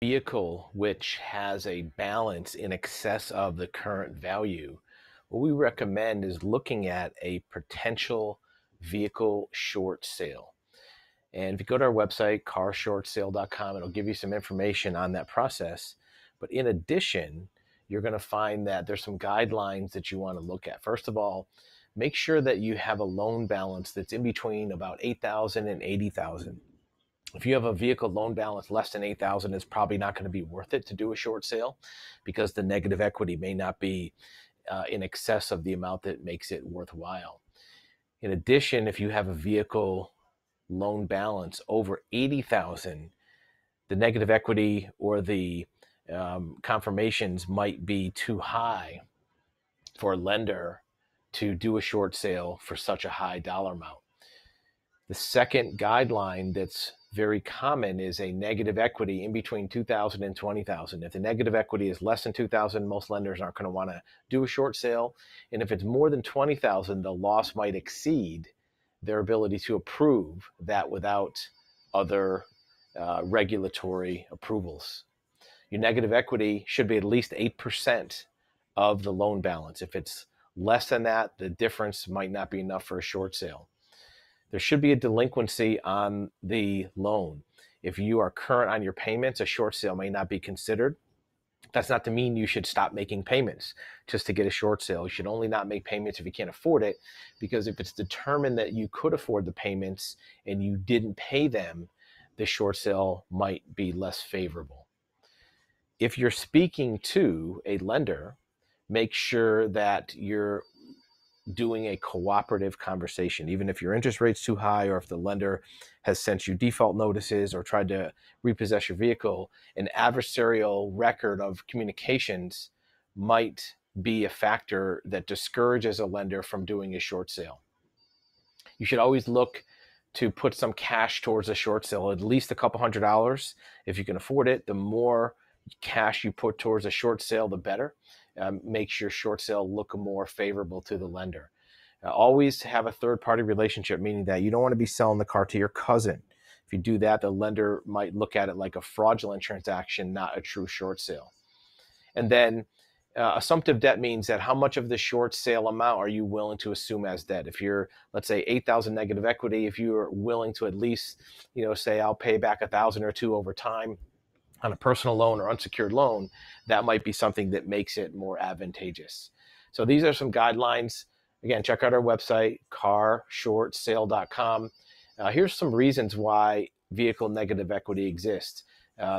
vehicle which has a balance in excess of the current value, what we recommend is looking at a potential vehicle short sale. And if you go to our website, carshortsale.com, it'll give you some information on that process. But in addition, you're going to find that there's some guidelines that you want to look at. First of all, make sure that you have a loan balance that's in between about $8,000 and $80,000. If you have a vehicle loan balance less than $8,000, it's probably not going to be worth it to do a short sale because the negative equity may not be in excess of the amount that makes it worthwhile. In addition, if you have a vehicle loan balance over $80,000, the negative equity or the confirmations might be too high for a lender to do a short sale for such a high dollar amount. The second guideline that's very common is a negative equity in between $2,000 and $20,000. If the negative equity is less than $2,000, most lenders aren't going to want to do a short sale. And if it's more than $20,000, the loss might exceed their ability to approve that without other regulatory approvals. Your negative equity should be at least 8% of the loan balance. If it's less than that, the difference might not be enough for a short sale. There should be a delinquency on the loan. If you are current on your payments, a short sale may not be considered. That's not to mean you should stop making payments just to get a short sale. You should only not make payments if you can't afford it, because if it's determined that you could afford the payments and you didn't pay them, the short sale might be less favorable. If you're speaking to a lender, make sure that you're doing a cooperative conversation. Even if your interest rate's too high, or if the lender has sent you default notices or tried to repossess your vehicle, an adversarial record of communications might be a factor that discourages a lender from doing a short sale. You should always look to put some cash towards a short sale, at least a couple $100 if you can afford it. The more cash you put towards a short sale, the better. Makes your short sale look more favorable to the lender. Always have a third-party relationship, meaning that you don't want to be selling the car to your cousin. If you do that, the lender might look at it like a fraudulent transaction, not a true short sale. And then assumptive debt means that how much of the short sale amount are you willing to assume as debt? If you're, let's say, $8,000 negative equity, if you're willing to at least, say I'll pay back $1,000 or $2,000 over time on a personal loan or unsecured loan, that might be something that makes it more advantageous. So these are some guidelines. Again, check out our website, carshortsale.com. Here's some reasons why vehicle negative equity exists.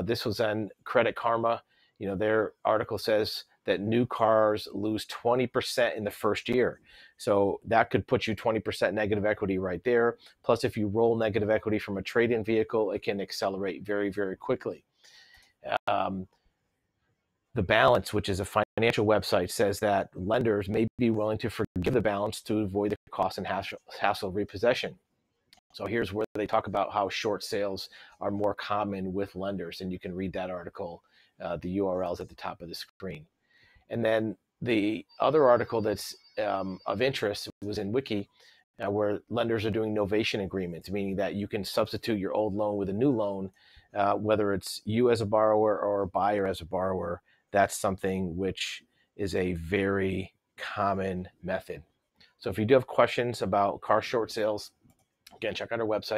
This was on Credit Karma. Their article says that new cars lose 20% in the first year. So that could put you 20% negative equity right there. Plus, if you roll negative equity from a trade-in vehicle, it can accelerate very, very quickly. The Balance, which is a financial website, says that lenders may be willing to forgive the balance to avoid the cost and hassle of repossession. So here's where they talk about how short sales are more common with lenders, and you can read that article. The URL is at the top of the screen. And then the other article that's of interest was in Wiki, where lenders are doing novation agreements, meaning that you can substitute your old loan with a new loan, whether it's you as a borrower or a buyer as a borrower. That's something which is a very common method. So if you do have questions about car short sales, again, check out our website.